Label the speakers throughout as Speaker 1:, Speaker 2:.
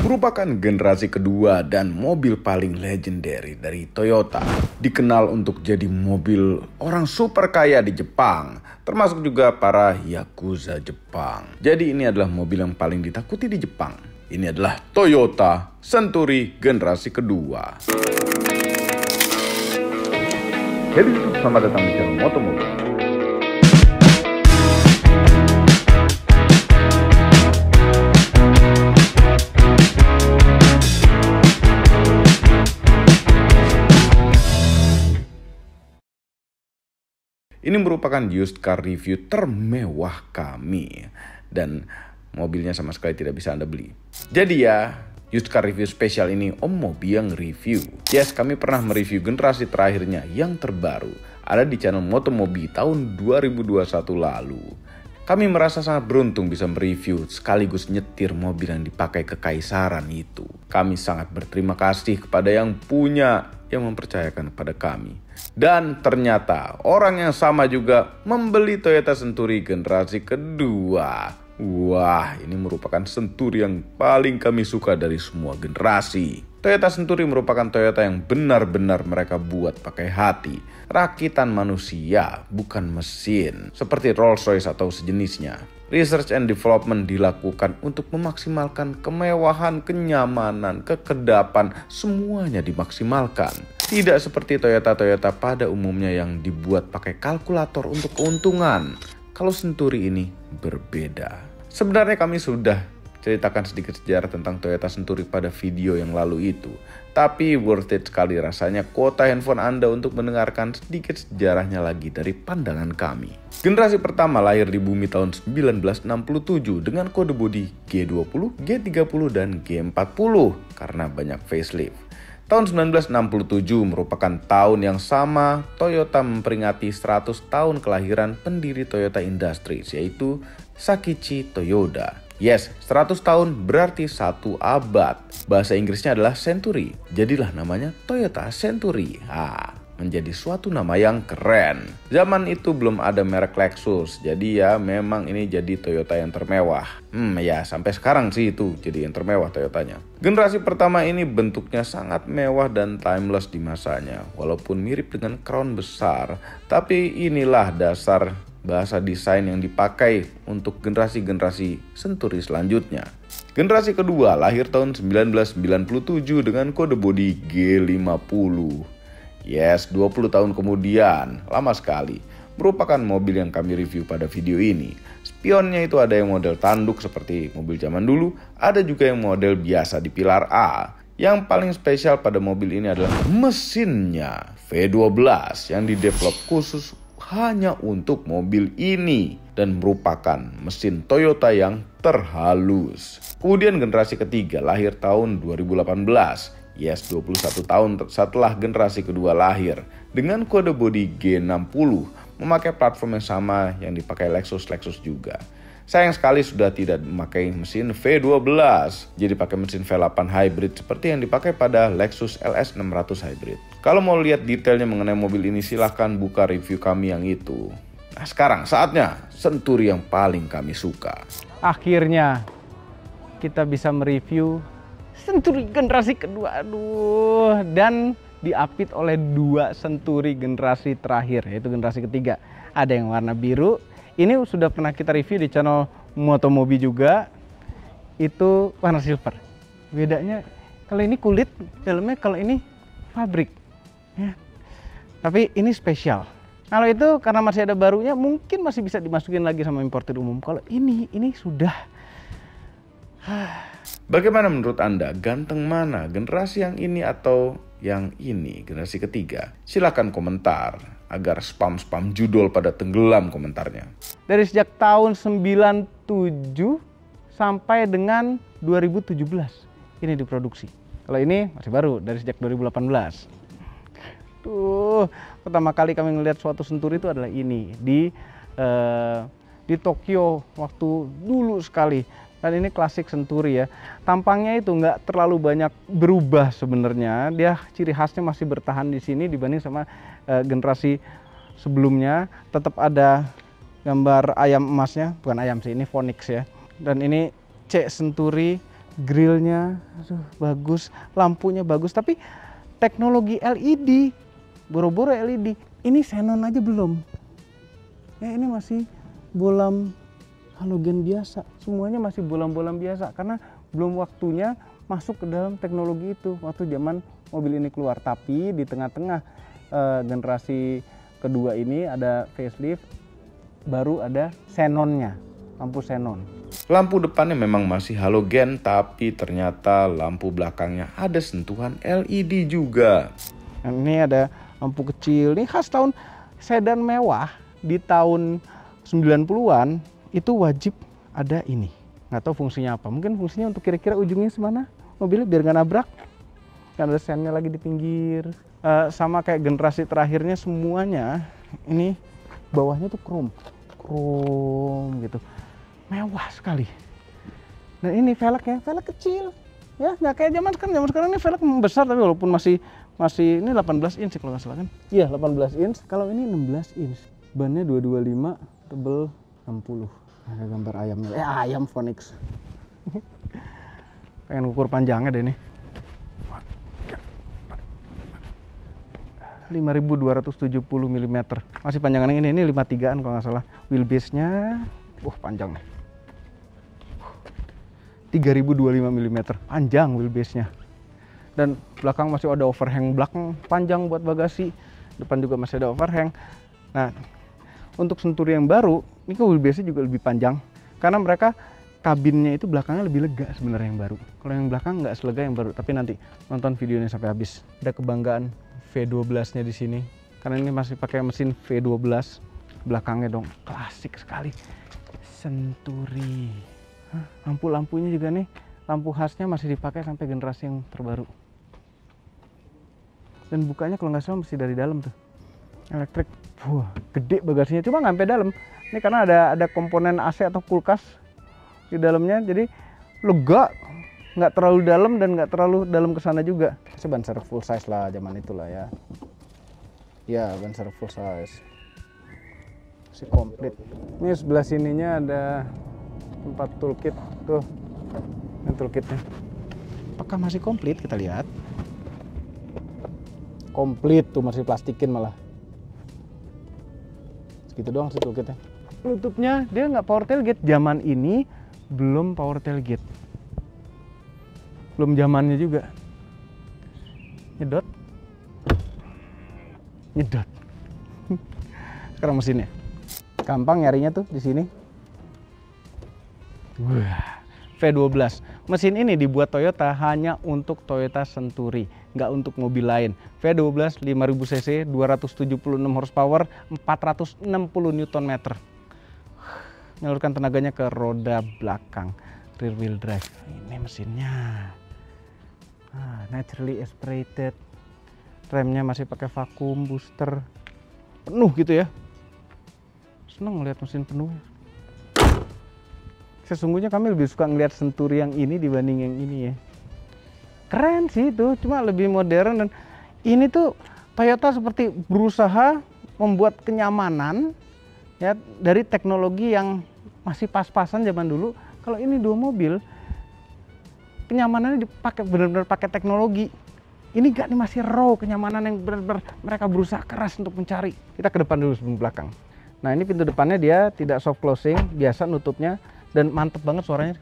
Speaker 1: merupakan generasi kedua dan mobil paling legendary dari Toyota. Dikenal untuk jadi mobil orang super kaya di Jepang, termasuk juga para Yakuza Jepang. Jadi ini adalah mobil yang paling ditakuti di Jepang. Ini adalah Toyota Century generasi kedua. Jadi selamat datang di channel Motomobi. Ini merupakan used car review termewah kami. Dan mobilnya sama sekali tidak bisa Anda beli. Jadi ya, used car review spesial ini Om Mobi yang review. Yes, kami pernah mereview generasi terakhirnya yang terbaru. Ada di channel Motomobi tahun 2021 lalu. Kami merasa sangat beruntung bisa mereview sekaligus nyetir mobil yang dipakai kekaisaran itu. Kami sangat berterima kasih kepada yang punya, yang mempercayakan kepada kami. Dan ternyata orang yang sama juga membeli Toyota Century generasi kedua. Wah, ini merupakan Century yang paling kami suka dari semua generasi. Toyota Century merupakan Toyota yang benar-benar mereka buat pakai hati. Rakitan manusia, bukan mesin. Seperti Rolls-Royce atau sejenisnya. Research and development dilakukan untuk memaksimalkan kemewahan, kenyamanan, kekedapan, semuanya dimaksimalkan. Tidak seperti Toyota-Toyota pada umumnya yang dibuat pakai kalkulator untuk keuntungan. Kalau Century ini berbeda. Sebenarnya kami sudah ceritakan sedikit sejarah tentang Toyota Century pada video yang lalu itu. Tapi worth it sekali rasanya kuota handphone Anda untuk mendengarkan sedikit sejarahnya lagi dari pandangan kami. Generasi pertama lahir di bumi tahun 1967 dengan kode bodi G20, G30, dan G40 karena banyak facelift. Tahun 1967 merupakan tahun yang sama Toyota memperingati 100 tahun kelahiran pendiri Toyota Industries, yaitu Sakichi Toyoda. Yes, 100 tahun berarti 1 abad. Bahasa Inggrisnya adalah Century, jadilah namanya Toyota Century. Menjadi suatu nama yang keren. Zaman itu belum ada merek Lexus, jadi ya memang ini jadi Toyota yang termewah. Ya sampai sekarang sih itu jadi yang termewah Toyotanya. Generasi pertama ini bentuknya sangat mewah dan timeless di masanya. Walaupun mirip dengan Crown besar, tapi inilah dasar bahasa desain yang dipakai untuk generasi-generasi Century selanjutnya. Generasi kedua lahir tahun 1997 dengan kode bodi G50. Yes, 20 tahun kemudian, lama sekali. Merupakan mobil yang kami review pada video ini. Spionnya itu ada yang model tanduk seperti mobil zaman dulu, ada juga yang model biasa di pilar A. Yang paling spesial pada mobil ini adalah mesinnya V12 yang didevelop khusus hanya untuk mobil ini dan merupakan mesin Toyota yang terhalus. Kemudian generasi ketiga lahir tahun 2018. Yes, 21 tahun setelah generasi kedua lahir dengan kode bodi G60 memakai platform yang sama yang dipakai Lexus juga. Sayang sekali sudah tidak memakai mesin V12, jadi pakai mesin V8 hybrid seperti yang dipakai pada Lexus LS 600 hybrid. Kalau mau lihat detailnya mengenai mobil ini silahkan buka review kami yang itu. Nah sekarang saatnya Century yang paling kami suka.
Speaker 2: Akhirnya kita bisa mereview Century generasi kedua, dan diapit oleh 2 Century generasi terakhir, yaitu generasi ketiga. Ada yang warna biru, ini sudah pernah kita review di channel Motomobi juga, itu warna silver. Bedanya, kalau ini kulit, dalamnya kalau ini fabrik. Ya. Tapi ini spesial. Kalau itu karena masih ada barunya, mungkin masih bisa dimasukin lagi sama importer umum. Kalau ini sudah...
Speaker 1: Bagaimana menurut Anda? Ganteng mana? Generasi yang ini atau yang ini? Generasi ketiga? Silakan komentar agar spam-spam judul pada tenggelam komentarnya.
Speaker 2: Dari sejak tahun 97 sampai dengan 2017 ini diproduksi. Kalau ini masih baru dari sejak 2018. Pertama kali kami melihat suatu Century itu adalah ini di Tokyo waktu dulu sekali. Dan ini klasik Century ya. Tampangnya itu nggak terlalu banyak berubah sebenarnya. Dia ciri khasnya masih bertahan di sini dibanding sama generasi sebelumnya. Tetap ada gambar ayam emasnya, bukan ayam sih, ini Phoenix ya. Dan ini C Century grillnya bagus, lampunya bagus, tapi teknologi LED, boro-boro LED. Ini xenon aja belum. Ya ini masih bolam halogen biasa, semuanya masih bolam-bolam biasa karena belum waktunya masuk ke dalam teknologi itu waktu zaman mobil ini keluar. Tapi di tengah-tengah generasi kedua ini ada facelift, baru ada xenonnya, lampu xenon.
Speaker 1: Lampu depannya memang masih halogen, tapi ternyata lampu belakangnya ada sentuhan LED juga.
Speaker 2: Nah, ini ada lampu kecil, ini khas tahun sedan mewah di tahun 90-an itu wajib ada ini. Nggak tahu fungsinya apa, mungkin fungsinya untuk kira-kira ujungnya semana mobilnya biar nggak nabrak. Kan ada sennya lagi di pinggir. Sama kayak generasi terakhirnya semuanya ini bawahnya tuh chrome gitu, mewah sekali. Dan ini velgnya, velg kecil ya, nggak kayak zaman sekarang ini velg besar, tapi walaupun masih ini 18 inch kalau nggak salah kan. Iya 18 inch, kalau ini 16 inch. Bannya 225, tebel 60. Ada gambar ayamnya, ayam Phoenix. Pengen ukur panjangnya deh nih. 5270 mm. Masih panjangan ini 53an kalau nggak salah. Wheelbase-nya panjang nih. 3025 mm. Panjang wheelbase-nya. Dan belakang masih ada overhang belakang panjang buat bagasi. Depan juga masih ada overhang. Nah, untuk Century yang baru, ini ke wheelbase-nya juga lebih panjang. Karena mereka kabinnya itu belakangnya lebih lega sebenarnya yang baru. Kalau yang belakang nggak selega yang baru, tapi nanti nonton videonya sampai habis. Ada kebanggaan V12-nya di sini. Karena ini masih pakai mesin V12. Belakangnya dong klasik sekali. Century. Lampu-lampunya juga nih, lampu khasnya masih dipakai sampai generasi yang terbaru. Dan bukanya kalau nggak salah mesti dari dalam tuh. Elektrik. Wah, gede bagasinya, cuma nggak sampai dalam. Ini karena ada komponen AC atau kulkas di dalamnya, jadi lega, nggak terlalu dalam dan nggak terlalu dalam ke sana juga. Ini ban serep full size lah zaman itulah ya. Ya, ban serep full size. Masih komplit. Ini sebelah sininya ada tempat toolkit tuh. Ini toolkitnya. Apakah masih komplit? Kita lihat. Komplit tuh, masih plastikin malah. Segitu doang sih toolkitnya. Tutupnya dia nggak power tailgate. Zaman ini belum power tailgate. Belum zamannya juga. Nyedot. Nyedot. Sekarang mesinnya. Gampang nyarinya tuh di sini. Wah, V12. Mesin ini dibuat Toyota hanya untuk Toyota Century, nggak untuk mobil lain. V12 5000 cc, 276 horsepower, 460 Nm. Menyalurkan tenaganya ke roda belakang, rear wheel drive. Ini mesinnya. Naturally aspirated. Remnya masih pakai vakum booster. Penuh gitu ya. Seneng ngeliat mesin penuh. Sesungguhnya kami lebih suka ngeliat Century yang ini dibanding yang ini ya. Keren sih itu, cuma lebih modern. Dan ini tuh Toyota seperti berusaha membuat kenyamanan ya dari teknologi yang masih pas-pasan zaman dulu. Kalau ini dua mobil, kenyamanannya dipakai benar-benar pakai teknologi. Ini gak nih, masih raw kenyamanan yang benar-benar mereka berusaha keras untuk mencari. Kita ke depan dulu sebelum belakang. Nah ini pintu depannya dia tidak soft closing, biasa nutupnya. Dan mantep banget suaranya.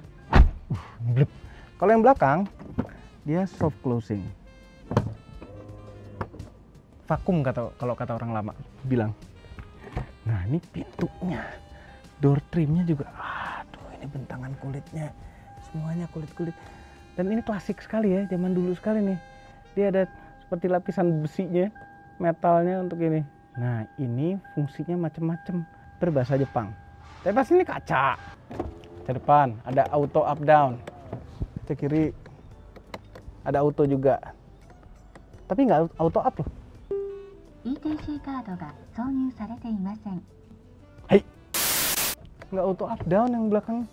Speaker 2: Kalau yang belakang dia soft closing, vakum kalau kata orang lama bilang. Nah ini pintunya, door trimnya juga, aduh ini bentangan kulitnya, semuanya kulit-kulit. Dan ini klasik sekali ya, zaman dulu sekali nih. Dia ada seperti lapisan besinya, metalnya untuk ini. Nah ini fungsinya macam-macam, berbahasa Jepang. Tapi pas ini kaca. Ke depan ada auto up down, ke kiri ada auto juga, tapi nggak auto up loh.
Speaker 3: ETC カードが挿入されていません。
Speaker 2: Hei, nggak auto up down yang belakang,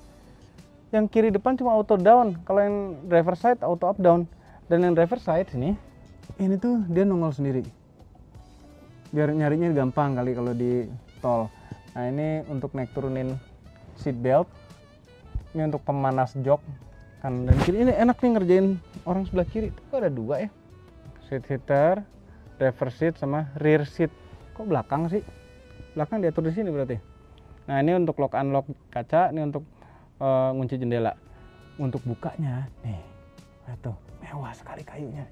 Speaker 2: yang kiri depan cuma auto down. Kalau yang driver side auto up down, dan yang driver side ini tuh dia nongol sendiri. Biar nyarinya gampang kali kalau di tol. Nah ini untuk naik turunin seat belt. Ini untuk pemanas jok, kanan dan kiri. Ini enak nih ngerjain orang sebelah kiri. Kok ada 2 ya? Seat heater, driver seat sama rear seat. Kok belakang sih? Belakang diatur di sini berarti. Nah, ini untuk lock unlock kaca, ini untuk ngunci jendela. Untuk bukanya nih, tuh mewah sekali kayunya.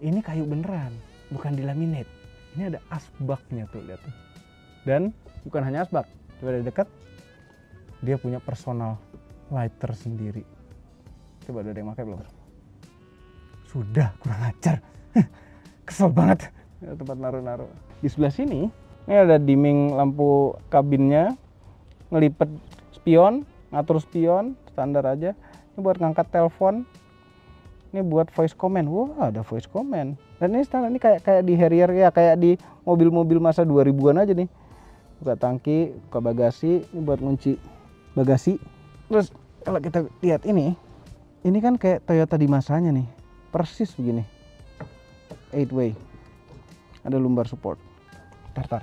Speaker 2: Ini kayu beneran, bukan dilaminate. Ini ada asbaknya tuh, lihat tuh. Dan bukan hanya asbak, coba dari dekat, dia punya personal lighter sendiri. Coba ada yang pakai belum? Sudah, kurang ajar. Kesel banget. Tempat naruh-naruh. Di sebelah sini, ini ada dimming lampu kabinnya, ngelipet spion, ngatur spion, standar aja. Ini buat ngangkat telepon. Ini buat voice command. Wah, ada voice command. Dan ini standar, ini kayak di Harrier ya, kayak di mobil-mobil masa 2000-an aja nih. Buka tangki, buka bagasi, ini buat ngunci bagasi. Terus kalau kita lihat ini kan kayak Toyota di masanya nih. Persis begini. 8-way. Ada lumbar support. Tar.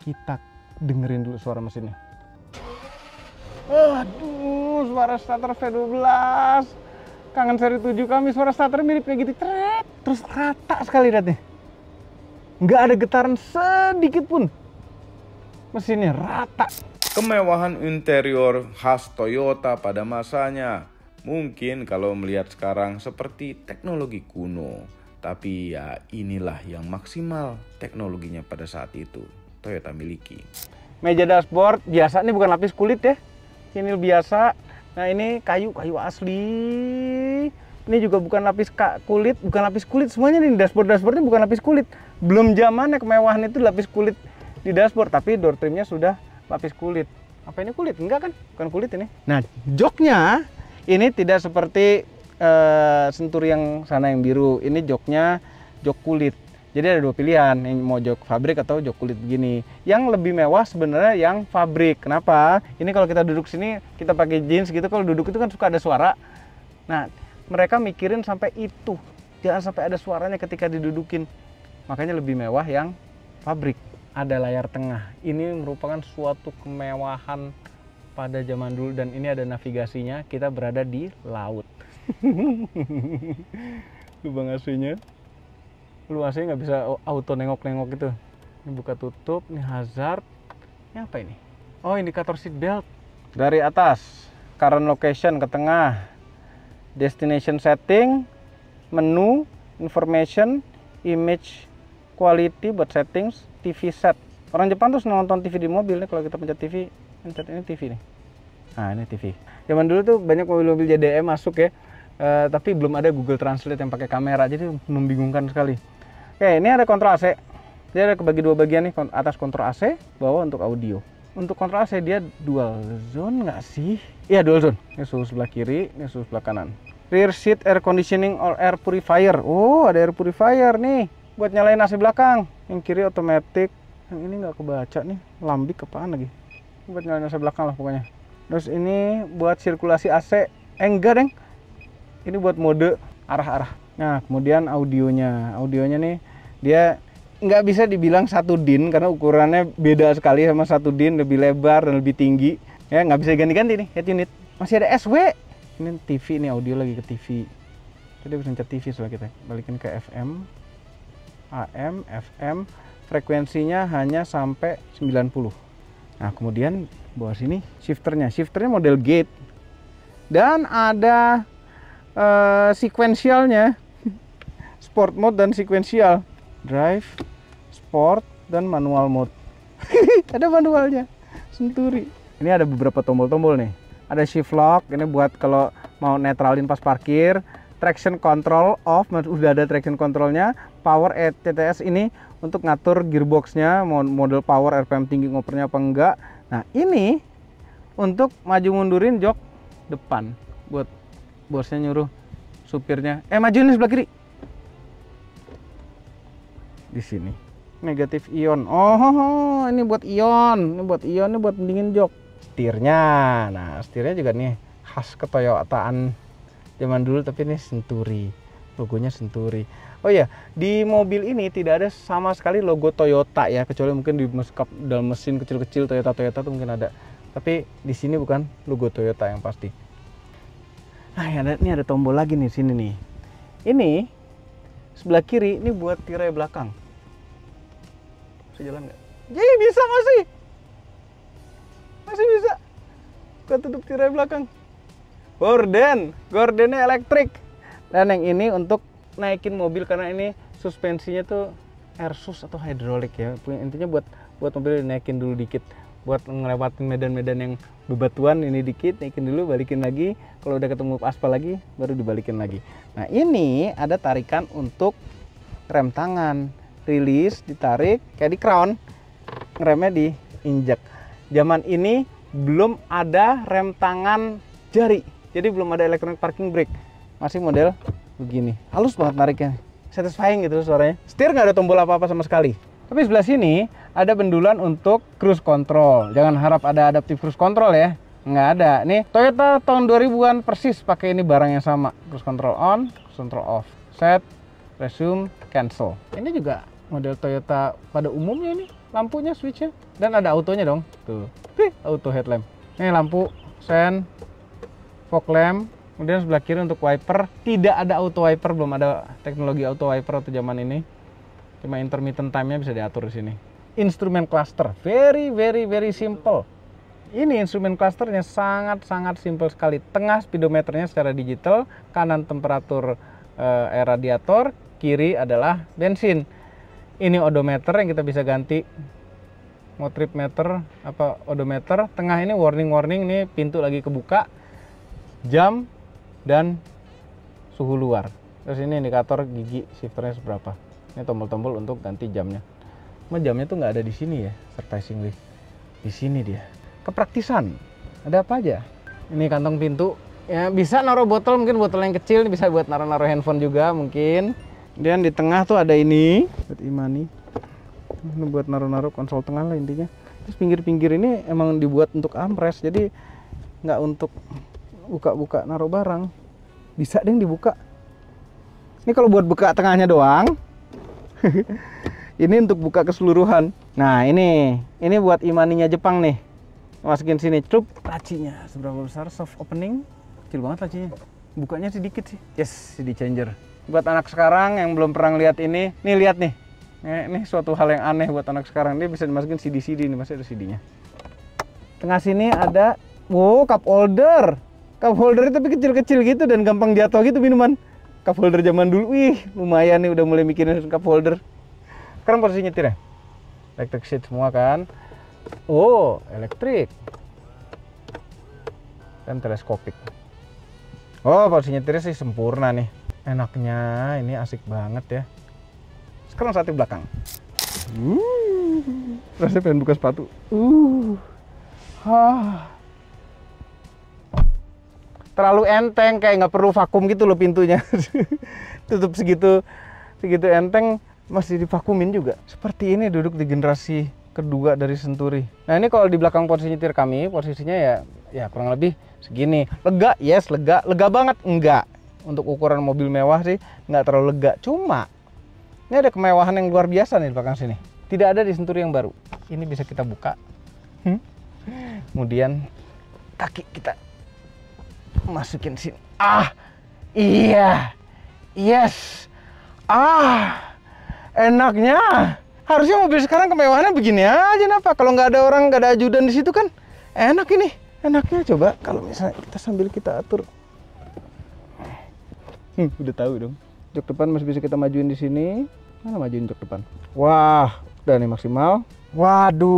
Speaker 2: Kita dengerin dulu suara mesinnya. Aduh, suara starter V12. Kangen seri 7 kami, suara starter mirip kayak gitu. Terus rata sekali lihat nih. Nggak ada getaran sedikit pun. Mesinnya rata.
Speaker 1: Kemewahan interior khas Toyota pada masanya. Mungkin kalau melihat sekarang seperti teknologi kuno. Tapi ya inilah yang maksimal teknologinya pada saat itu Toyota miliki.
Speaker 2: Meja dashboard biasa, ini bukan lapis kulit ya. Ini biasa. Nah, ini kayu asli. Ini juga bukan lapis kulit, bukan lapis kulit semuanya nih. Dashboardnya bukan lapis kulit. Belum zamannya kemewahan itu lapis kulit di dashboard, tapi door trimnya sudah lapis kulit. Apa ini kulit? Enggak kan? Bukan kulit ini. Nah, joknya ini tidak seperti Century yang sana yang biru. Ini joknya jok kulit. Jadi ada 2 pilihan, yang mau jok fabrik atau jok kulit begini. Yang lebih mewah sebenarnya yang fabrik. Kenapa? Ini kalau kita duduk sini, kita pakai jeans gitu, kalau duduk itu kan suka ada suara. Nah, mereka mikirin sampai itu. Jangan sampai ada suaranya ketika didudukin. Makanya lebih mewah yang fabrik. Ada layar tengah. Ini merupakan suatu kemewahan pada zaman dulu, dan ini ada navigasinya. Kita berada di laut. Lubang AC-nya. Lu AC nggak bisa auto nengok-nengok gitu. Ini buka tutup, ini hazard. Ini apa ini? Oh, indikator seat belt. Dari atas, current location ke tengah, destination setting, menu, information, image quality buat settings, TV set. Orang Jepang tuh senang nonton TV di mobil nih. Kalau kita pencet TV, pencet ini TV nih. Nah, ini TV. Zaman dulu tuh banyak mobil-mobil JDM masuk ya. Tapi belum ada Google Translate yang pakai kamera, jadi membingungkan sekali. Oke, ini ada kontrol AC. Dia ada kebagi 2 bagian nih, atas kontrol AC, bawah untuk audio. Untuk kontrol AC dia dual zone nggak sih? Iya, dual zone. Ini suhu sebelah kiri, ini suhu sebelah kanan. Rear seat air conditioning or air purifier. Oh, ada air purifier nih buat nyalain AC belakang. Yang kiri otomatis. Yang ini nggak kebaca nih, lambik apaan lagi? Buat nyalain AC belakang lah pokoknya. Terus ini buat sirkulasi AC. Enggak, Deng. Ini buat mode arah-arah. Nah, kemudian audionya. Audionya nih, dia nggak bisa dibilang 1 DIN karena ukurannya beda sekali sama 1 DIN, lebih lebar dan lebih tinggi. Ya, nggak bisa ganti-ganti nih head unit. Masih ada SW. Ini TV, ini audio lagi ke TV. Jadi bisa pencet TV soalnya kita. Balikin ke FM, AM, FM. Frekuensinya hanya sampai 90. Nah, kemudian bawah sini shifternya. Shifternya model gate. Dan ada sequentialnya, sport mode dan sequential, drive, sport, dan manual mode. Ada manualnya, Century. Ini ada beberapa tombol-tombol nih. Ada shift lock, ini buat kalau mau netralin pas parkir. Traction control off, udah ada traction controlnya. Power ETTS ini untuk ngatur gearboxnya, model power, RPM tinggi ngopernya apa enggak. Nah, ini untuk maju mundurin jok depan, buat bosnya nyuruh supirnya, majuin sebelah kiri. Di sini negatif ion. Oh, ini buat ion, ini buat mendingin jok. Setirnya, nah setirnya juga nih khas ketoyotaan zaman dulu, tapi ini Century, logonya Century. Oh iya, di mobil ini tidak ada sama sekali logo Toyota ya, kecuali mungkin di dalam mesin kecil-kecil Toyota tuh mungkin ada. Tapi di sini bukan logo Toyota yang pasti. Nah, ini ada tombol lagi nih sini nih. Ini sebelah kiri ini buat tirai belakang. Bisa jalan nggak? Jadi bisa masih bisa. Kita tutup tirai belakang. Gordennya elektrik. Dan yang ini untuk naikin mobil karena ini suspensinya tuh air sus atau hidrolik ya. Intinya buat mobil naikin dulu dikit. Buat ngelewatin medan-medan yang bebatuan ini dikit, naikin dulu, balikin lagi. Kalau udah ketemu aspal lagi, baru dibalikin lagi. Nah, ini ada tarikan untuk rem tangan. Rilis, ditarik, kayak di crown. Ngeremnya diinjak. Zaman ini belum ada rem tangan jari. Jadi belum ada electronic parking brake. Masih model begini. Halus banget nariknya. Satisfying gitu suaranya. Setir nggak ada tombol apa-apa sama sekali. Tapi sebelah sini ada bendulan untuk cruise control. Jangan harap ada adaptive cruise control ya. Nggak ada. Nih Toyota tahun 2000-an persis pakai ini barang yang sama. Cruise control on, cruise control off. Set, resume, cancel. Ini juga model Toyota pada umumnya nih. Lampunya, switchnya. Dan ada autonya dong. Tuh. Auto headlamp. Ini lampu, sen, fog lamp. Kemudian sebelah kiri untuk wiper. Tidak ada auto wiper. Belum ada teknologi auto wiper waktu zaman ini. Cuma intermittent time-nya bisa diatur di sini. Instrumen cluster, very simple. Ini instrumen clusternya sangat simple sekali. Tengah speedometernya secara digital, kanan temperatur radiator, kiri adalah bensin. Ini odometer yang kita bisa ganti. Mau trip meter apa odometer. Tengah ini warning ini pintu lagi kebuka. Jam dan suhu luar. Terus ini indikator gigi shifternya seberapa. Ini tombol-tombol untuk ganti jamnya. Cuma jamnya tuh nggak ada di sini ya, surprisingly. Di sini dia. Kepraktisan. Ada apa aja? Ini kantong pintu. Ya bisa naruh botol, mungkin botol yang kecil. Ini bisa buat naruh handphone juga mungkin. Kemudian di tengah tuh ada ini. Buat Imani. Ini buat naruh konsol tengah lah intinya. Terus pinggir-pinggir ini emang dibuat untuk armrest. Jadi nggak untuk buka-buka naruh barang. Bisa deh dibuka. Ini kalau buat buka tengahnya doang. Ini untuk buka keseluruhan. Nah ini buat Imaninya Jepang nih. Masukin sini, cup. Lacinya seberapa besar? Soft opening, kecil banget lacinya. Bukanya sedikit sih. Yes, CD changer. Buat anak sekarang yang belum pernah lihat ini, nih lihat nih. Ini suatu hal yang aneh buat anak sekarang. Dia bisa dimasukin CD nih, masih ada CD-nya. Tengah sini ada, cup holder. Cup holder tapi kecil-kecil gitu dan gampang jatuh gitu minuman. Cup holder zaman dulu, wih lumayan nih udah mulai mikirin cup holder. Sekarang posisi nyetir ya, electric seat semua kan. Oh, elektrik dan teleskopik. Oh, posisi nyetirnya sih sempurna nih. Enaknya, ini asik banget ya. Sekarang saatnya belakang. Rasanya pengen buka sepatu. Terlalu enteng, kayak nggak perlu vakum gitu loh pintunya. Tutup segitu enteng, masih divakumin juga. Seperti ini duduk di generasi kedua dari Century. Nah ini kalau di belakang posisi nyetir kami, posisinya ya kurang lebih segini. Lega, yes lega banget enggak. Untuk ukuran mobil mewah sih nggak terlalu lega. Cuma ini ada kemewahan yang luar biasa nih di belakang sini. Tidak ada di Century yang baru. Ini bisa kita buka. Kemudian kaki kita masukin sini. Iya. Yes. Enaknya. Harusnya mobil sekarang kemewahannya begini aja, kenapa? Kalau nggak ada orang, nggak ada ajudan di situ kan enak ini. Enaknya coba kalau misalnya kita sambil kita atur. Udah tahu dong. Jok depan masih bisa kita majuin di sini. Mana majuin jok depan? Wah, udah nih maksimal. Waduh,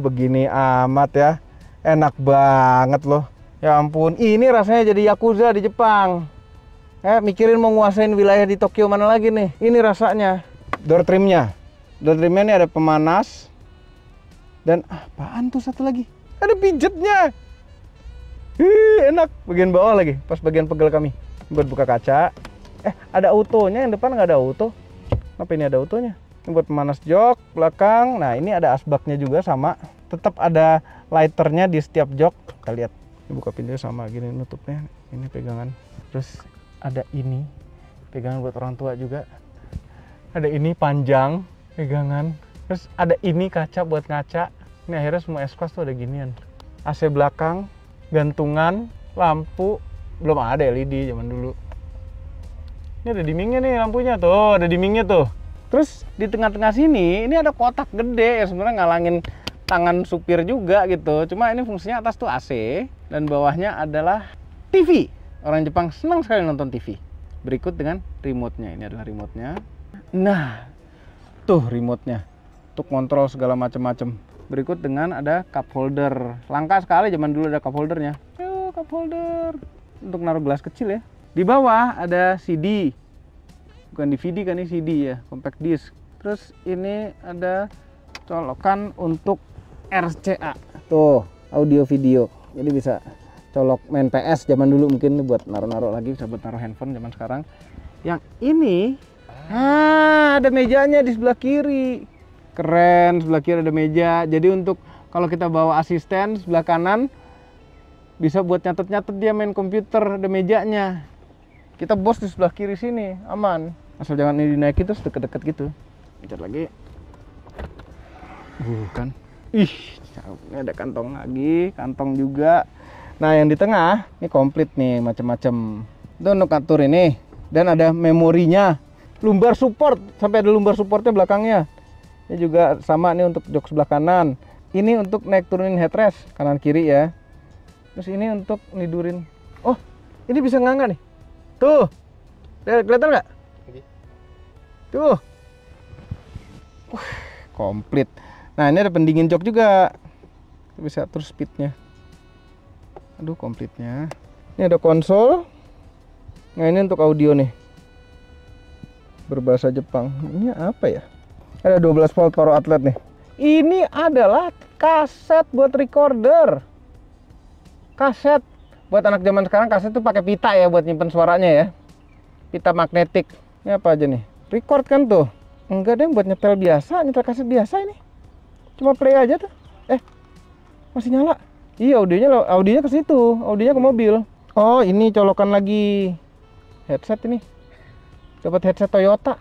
Speaker 2: begini amat ya. Enak banget loh. Ya ampun, ini rasanya jadi Yakuza di Jepang. Mikirin mau nguasain wilayah di Tokyo mana lagi nih. Ini rasanya. Door trimnya ini ada pemanas. Dan apaan tuh satu lagi? Ada pijetnya. Enak. Bagian bawah lagi, pas bagian pegel kami. Buat buka kaca. Ada autonya, yang depan nggak ada auto. Kenapa ini ada autonya? Ini buat pemanas jok belakang. Nah ini ada asbaknya juga sama. Tetap ada lighternya di setiap jok. Kita lihat. Ini buka pintunya sama gini nutupnya. Ini pegangan. Terus ada ini pegangan buat orang tua juga. Ada ini panjang pegangan. Terus ada ini kaca buat ngaca. Ini akhirnya semua S-Class tuh ada ginian. AC belakang, gantungan, lampu belum ada LED zaman dulu. Ini ada dimmingnya nih lampunya tuh, ada dimmingnya tuh. Terus di tengah-tengah sini ini ada kotak gede ya, sebenarnya ngalangin tangan supir juga gitu. Cuma ini fungsinya atas tuh AC dan bawahnya adalah TV. Orang Jepang senang sekali nonton TV. Berikut dengan remote-nya. Ini adalah remote-nya. Nah, tuh remote-nya untuk kontrol segala macam-macam. Berikut dengan ada cup holder. Langka sekali zaman dulu ada cup holdernya. Yuk, cup holder untuk naruh gelas kecil ya. Di bawah ada CD. Bukan DVD kan, ini CD ya, compact disc. Terus ini ada colokan untuk RCA. Tuh, audio video. Jadi bisa colok main PS zaman dulu, mungkin buat naruh-naruh lagi, bisa buat naruh handphone zaman sekarang. Yang ini ada mejanya di sebelah kiri. Keren, sebelah kiri ada meja. Jadi untuk kalau kita bawa asisten sebelah kanan bisa buat nyatet-nyatet dia main komputer, ada mejanya. Kita bos di sebelah kiri sini, aman. Asal jangan ini dinaikin terus deket-deket gitu. Pencet lagi. Bukan. Ih, ini ada kantong lagi, kantong juga. Nah, yang di tengah ini komplit nih, macam-macam. Itu untuk atur ini. Dan ada memorinya. Lumbar support, sampai ada lumbar supportnya belakangnya. Ini juga sama nih untuk jok sebelah kanan. Ini untuk naik turunin headrest kanan kiri ya. Terus ini untuk nidurin. Oh, ini bisa nganga nih. Tuh, kelihatan nggak? Tuh, komplit. Nah, ini ada pendingin jok juga. Bisa atur speednya. Aduh, komplitnya. Ini ada konsol. Nah, ini untuk audio nih. Berbahasa Jepang. Ini apa ya? Ada 12 volt power outlet nih. Ini adalah kaset buat recorder. Kaset buat anak zaman sekarang, kaset tuh pakai pita ya buat nyimpen suaranya ya. Pita magnetik. Ini apa aja nih? Record kan tuh? Enggak deh, buat nyetel biasa, nyetel kaset biasa ini. Cuma play aja tuh. Masih nyala. Iya, audionya ke situ, audionya ke mobil. Oh, ini colokan lagi headset ini. Dapat headset Toyota.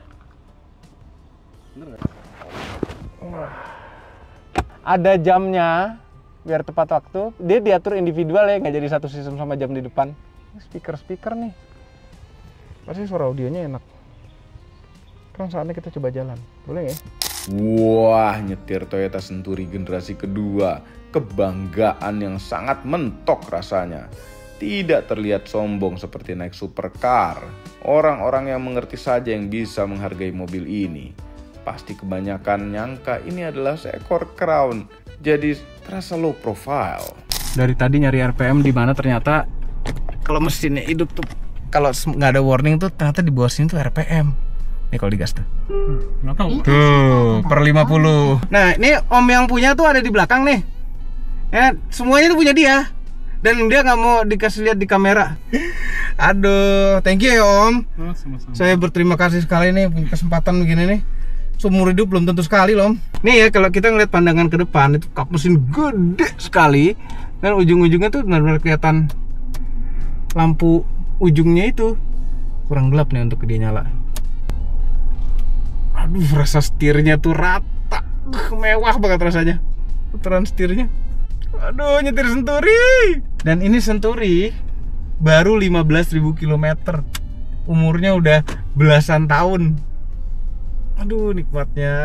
Speaker 2: Ada jamnya biar tepat waktu. Dia diatur individual ya, nggak jadi satu sistem sama jam di depan. Speaker nih. Pasti suara audionya enak. Sekarang saatnya kita coba jalan. Boleh ya?
Speaker 1: Wah, nyetir Toyota Century generasi kedua. Kebanggaan yang sangat mentok rasanya. Tidak terlihat sombong seperti naik supercar. Orang-orang yang mengerti saja yang bisa menghargai mobil ini. Pasti kebanyakan nyangka ini adalah seekor Crown. Jadi terasa low profile.
Speaker 2: Dari tadi nyari RPM di mana ternyata kalau mesinnya hidup tuh, kalau nggak ada warning tuh ternyata di bawah sini tuh RPM. Nih kalau digas tuh. Tuh, per 50. Nah, ini Om yang punya tuh ada di belakang nih. Ya, semuanya tuh punya dia. Dan dia nggak mau dikasih lihat di kamera. Aduh, thank you ya Om. Sama-sama. Saya berterima kasih sekali nih punya kesempatan begini nih. Seumur hidup belum tentu sekali loh Om. Nih ya, kalau kita ngeliat pandangan ke depan itu kap mesin gede sekali. Dan ujung-ujungnya tuh benar-benar kelihatan lampu ujungnya itu. Kurang gelap nih untuk dia nyala. Aduh, rasa setirnya tuh rata. Mewah banget rasanya. Putaran setirnya. Aduh, nyetir Century. Dan ini Century baru 15.000 km. Umurnya udah belasan tahun. Aduh, nikmatnya.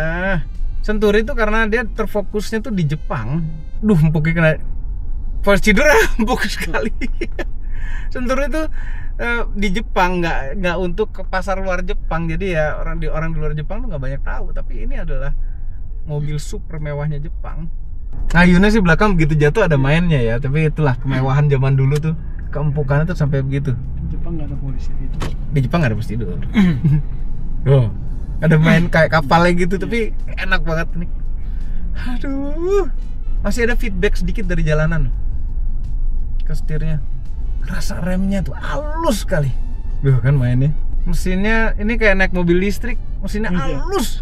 Speaker 2: Century itu karena dia terfokusnya tuh di Jepang. Duh, empuknya kena posisi cedera, empuk sekali. Century itu di Jepang, nggak untuk ke pasar luar Jepang. Jadi ya orang di luar Jepang tuh nggak banyak tahu. Tapi ini adalah mobil super mewahnya Jepang. Nah, Yuna sih belakang begitu jatuh ada mainnya ya. Tapi itulah kemewahan zaman dulu tuh. Keempukannya tuh sampai begitu.
Speaker 4: Di Jepang nggak ada polisi tidur.
Speaker 2: Di Jepang nggak ada polisi tidur. Oh, ada main kayak kapalnya gitu, tapi enak banget nih. Aduh, masih ada feedback sedikit dari jalanan ke setirnya. Rasa remnya tuh halus sekali. Duh, kan mainnya. Mesinnya ini kayak naik mobil listrik. Mesinnya halus.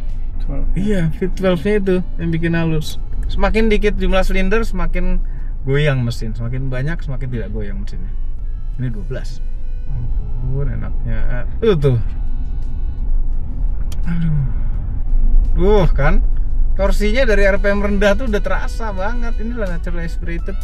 Speaker 2: Iya, V12-nya itu yang bikin halus. Semakin dikit jumlah silinder, semakin goyang mesin. Semakin banyak, semakin tidak goyang mesinnya. Ini 12. Enaknya. Tuh. Aduh. Kan? Torsinya dari RPM rendah tuh udah terasa banget. Inilah natural aspirated.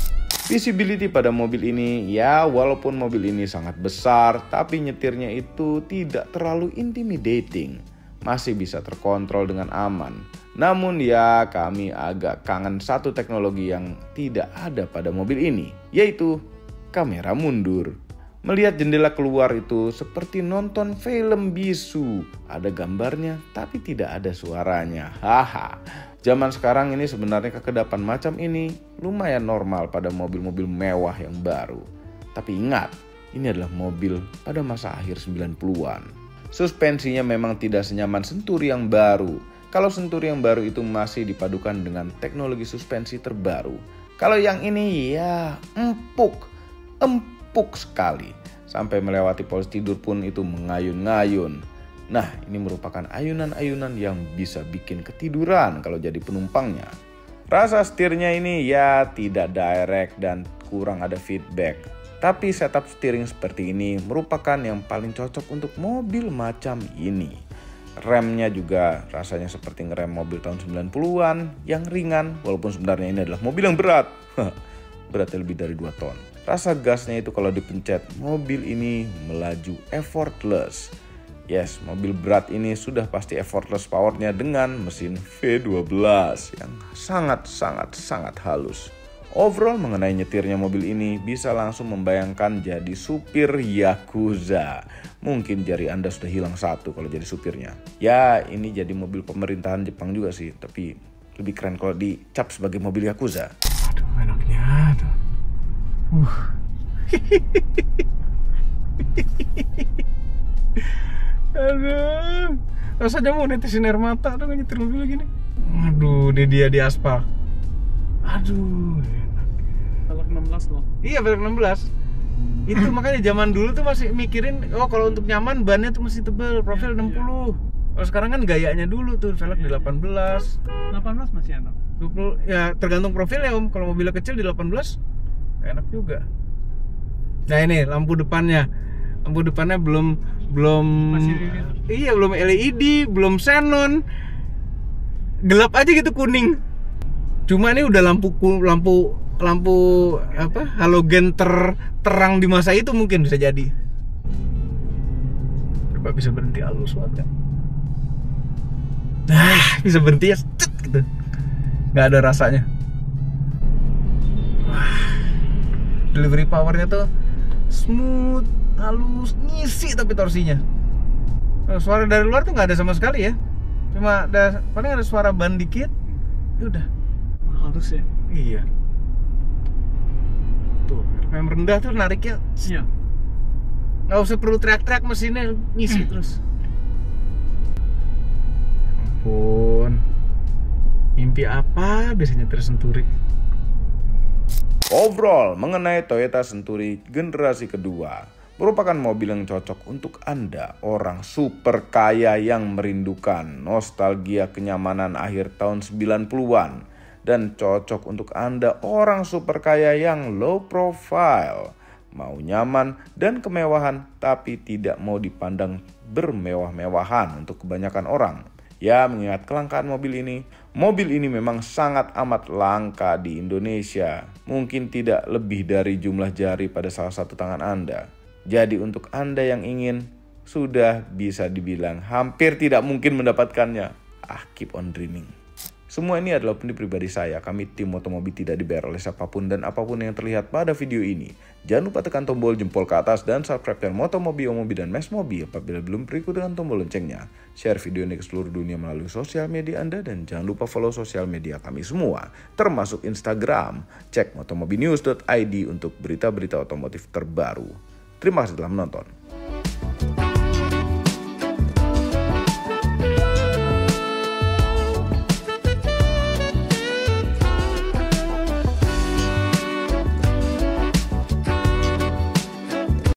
Speaker 1: Visibility pada mobil ini, ya walaupun mobil ini sangat besar, tapi nyetirnya itu tidak terlalu intimidating. Masih bisa terkontrol dengan aman. Namun ya kami agak kangen satu teknologi yang tidak ada pada mobil ini, yaitu kamera mundur. Melihat jendela keluar itu seperti nonton film bisu. Ada gambarnya tapi tidak ada suaranya. Haha. Zaman sekarang ini sebenarnya kekedapan macam ini lumayan normal pada mobil-mobil mewah yang baru. Tapi ingat, ini adalah mobil pada masa akhir 90-an. Suspensinya memang tidak senyaman Century yang baru. Kalau Century yang baru itu masih dipadukan dengan teknologi suspensi terbaru. Kalau yang ini ya empuk sekali. Sampai melewati polis tidur pun itu mengayun-ngayun. Nah, ini merupakan ayunan-ayunan yang bisa bikin ketiduran kalau jadi penumpangnya. Rasa setirnya ini ya tidak direct dan kurang ada feedback. Tapi setup steering seperti ini merupakan yang paling cocok untuk mobil macam ini. Remnya juga rasanya seperti ngerem mobil tahun 90-an yang ringan, walaupun sebenarnya ini adalah mobil yang berat. Beratnya lebih dari 2 ton. Rasa gasnya itu kalau dipencet, mobil ini melaju effortless. Yes, mobil berat ini sudah pasti effortless powernya dengan mesin V12 yang sangat halus. Overall mengenai nyetirnya mobil ini bisa langsung membayangkan jadi supir Yakuza. Mungkin jari Anda sudah hilang satu kalau jadi supirnya. Ya, ini jadi mobil pemerintahan Jepang juga sih, tapi lebih keren kalau dicap sebagai mobil Yakuza.
Speaker 2: Aduh, enaknya tuh. Aduh, rasanya mau netizen air mata tuh nyetir mobil gini. Aduh, dia di aspal. Aduh, enak.
Speaker 4: Velg 16 loh.
Speaker 2: Iya, velg 16. Itu makanya zaman dulu tuh masih mikirin, oh kalau untuk nyaman bannya tuh mesti tebel, profil 60. Kalau sekarang kan gayanya dulu tuh velg di 18.
Speaker 4: 18 masih enak.
Speaker 2: 20 ya tergantung profilnya Om. Kalau mobilnya kecil di 18 enak juga. Nah ini lampu depannya. Lampu depannya belum
Speaker 4: Masih lilin.
Speaker 2: Iya, belum LED, belum xenon. Gelap aja gitu kuning. Cuma ini udah lampu apa? Halogen terang di masa itu mungkin bisa jadi. Coba bisa berhenti halus banget. Nah, bisa berhenti ya cet gitu. Nggak ada rasanya. Wah. Delivery powernya tuh smooth, halus, ngisi tapi torsinya. Suara dari luar tuh nggak ada sama sekali ya. Cuma paling ada suara ban dikit. Ya udah.
Speaker 4: Halus ya.
Speaker 2: Iya. Tuh, RPM rendah tuh nariknya.
Speaker 4: Iya.
Speaker 2: Nggak usah perlu teriak-teriak, mesinnya ngisi terus. Ampun. Mimpi apa biasanya Century?
Speaker 1: Overall, mengenai Toyota Century generasi kedua, merupakan mobil yang cocok untuk Anda, orang super kaya yang merindukan nostalgia kenyamanan akhir tahun 90-an. Dan cocok untuk Anda, orang super kaya yang low profile. Mau nyaman dan kemewahan, tapi tidak mau dipandang bermewah-mewahan untuk kebanyakan orang. Ya, mengingat kelangkaan mobil ini memang sangat amat langka di Indonesia. Mungkin tidak lebih dari jumlah jari pada salah satu tangan Anda. Jadi untuk Anda yang ingin, sudah bisa dibilang hampir tidak mungkin mendapatkannya. Keep on dreaming. Semua ini adalah opini pribadi saya. Kami tim Motomobi tidak dibayar oleh siapapun dan apapun yang terlihat pada video ini. Jangan lupa tekan tombol jempol ke atas dan subscribe channel Motomobi, Omobi, dan Mesmobi apabila belum berikut dengan tombol loncengnya. Share video ini ke seluruh dunia melalui sosial media Anda dan jangan lupa follow sosial media kami semua, termasuk Instagram. Cek motomobinews.id untuk berita-berita otomotif terbaru. Terima kasih telah menonton.